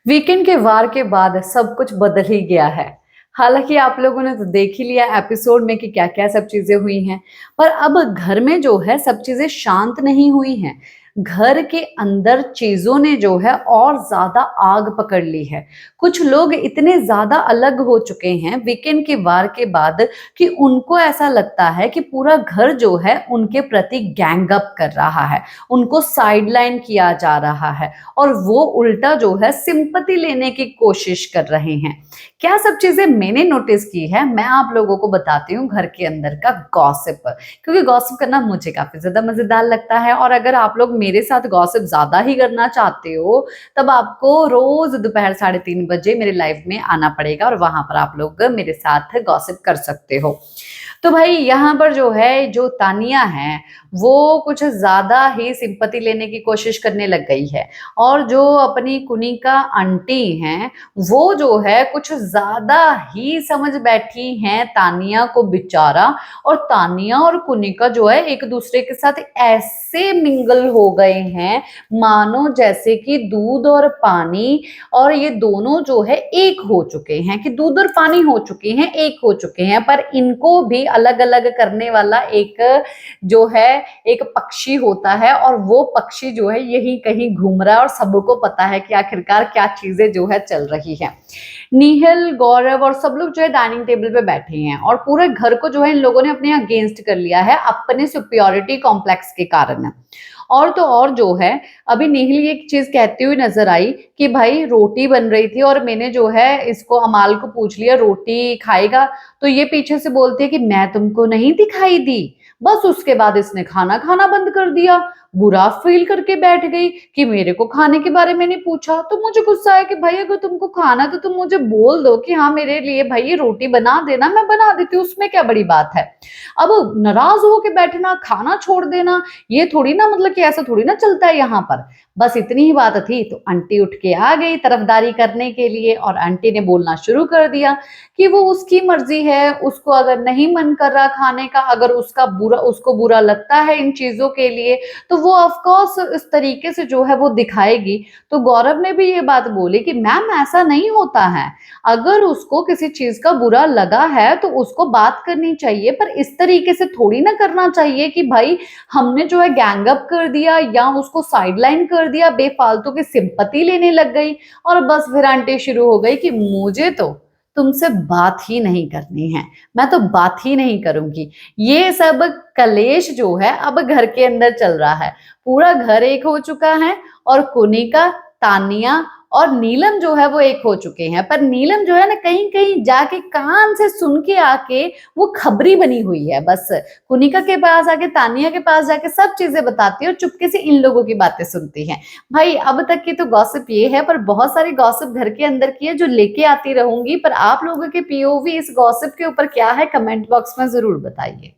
Weekend के वार के बाद सब कुछ बदल ही गया है। हालांकि आप लोगों ने तो देख ही लिया एपिसोड में कि क्या-क्या सब चीजें हुई हैं, पर अब घर में जो है सब चीजें शांत नहीं हुई हैं। घर के अंदर चीजों ने जो है और ज्यादा आग पकड़ ली है। कुछ लोग इतने ज्यादा अलग हो चुके हैं वीकेंड के वार के बाद कि उनको ऐसा लगता है कि पूरा घर जो है उनके प्रति गैंग अप कर रहा है, उनको साइडलाइन किया जा रहा है और वो उल्टा जो है सिंपैथी लेने की कोशिश कर रहे हैं। क्या सब चीजें मैंने नोटिस की है, मैं आप लोगों को बताती हूँ घर के अंदर का गॉसिप, क्योंकि गॉसिप करना मुझे काफी ज्यादा मजेदार लगता है। और अगर आप लोग मेरे साथ गॉसिप ज्यादा ही करना चाहते हो तब आपको रोज दोपहर 3:30 बजे मेरे लाइव में आना पड़ेगा और वहां पर आप लोग मेरे साथ गॉसिप कर सकते हो। तो भाई यहाँ पर जो है, जो तानिया है वो कुछ ज्यादा ही सिंपैथी लेने की कोशिश करने लग गई है। और जो अपनी कुनिका आंटी हैं वो जो है कुछ ज्यादा ही समझ बैठी हैं तानिया को बेचारा। और तानिया और कुनिका जो है एक दूसरे के साथ ऐसे मिंगल हो गए हैं मानो जैसे कि दूध और पानी। और ये दोनों जो है एक हो चुके हैं, कि दूध और पानी हो चुके हैं, एक हो चुके हैं। पर इनको भी अलग अलग करने वाला एक जो है एक पक्षी होता है, और वो पक्षी जो है यही कहीं घूम रहा है और सबको पता है कि आखिरकार क्या चीजें जो है चल रही है। नीहल, गौरव और सब लोग जो है डाइनिंग टेबल पे बैठे हैं और पूरे घर को जो है इन लोगों ने अपने अगेंस्ट कर लिया है अपने सुपियोरिटी कॉम्प्लेक्स के कारण। और तो और जो है अभी नीहल ये एक चीज कहती हुई नजर आई कि भाई रोटी बन रही थी और मैंने जो है इसको अमाल को पूछ लिया रोटी खाएगा, तो ये पीछे से बोलती है कि मैं तुमको नहीं दिखाई दी। बस उसके बाद इसने खाना खाना बंद कर दिया, बुरा फील करके बैठ गई कि मेरे को खाने के बारे में नहीं पूछा। तो मुझे गुस्सा आया कि भाई अगर तुमको खाना तो तुम मुझे बोल दो कि हाँ मेरे लिए भाई ये रोटी बना देना, मैं बना देती हूँ, उसमें क्या बड़ी बात है। अब नाराज होके बैठना, खाना छोड़ देना, ये थोड़ी ना, मतलब कि ऐसा थोड़ी ना चलता है यहाँ पर। बस इतनी ही बात थी तो आंटी उठ के आ गई तरफदारी करने के लिए और आंटी ने बोलना शुरू कर दिया कि वो उसकी मर्जी है, उसको अगर नहीं मन कर रहा खाने का, अगर उसको बुरा लगता है इन चीजों के लिए तो वो ऑफ कोर्स इस तरीके से जो है वो दिखाएगी। तो गौरव ने भी ये बात बोली कि मैम ऐसा नहीं होता है, अगर उसको किसी चीज का बुरा लगा है तो उसको बात करनी चाहिए, पर इस तरीके से थोड़ी ना करना चाहिए कि भाई हमने जो है गैंग अप कर दिया या उसको साइडलाइन कर दिया, बेफालतू की सिंपैथी लेने लग गई। और बस फिर आंटी शुरू हो गई कि मुझे तो तुमसे बात ही नहीं करनी है, मैं तो बात ही नहीं करूंगी। ये सब कलेश जो है अब घर के अंदर चल रहा है, पूरा घर एक हो चुका है और कुनिका, तानिया और नीलम जो है वो एक हो चुके हैं। पर नीलम जो है ना कहीं कहीं जाके कान से सुन के आके वो खबरी बनी हुई है, बस कुनिका के पास आके, तानिया के पास जाके सब चीजें बताती है और चुपके से इन लोगों की बातें सुनती है। भाई अब तक की तो गॉसिप ये है, पर बहुत सारी गॉसिप घर के अंदर की है जो लेके आती रहूंगी। पर आप लोगों के पीओवी इस गॉसिप के ऊपर क्या है, कमेंट बॉक्स में जरूर बताइए।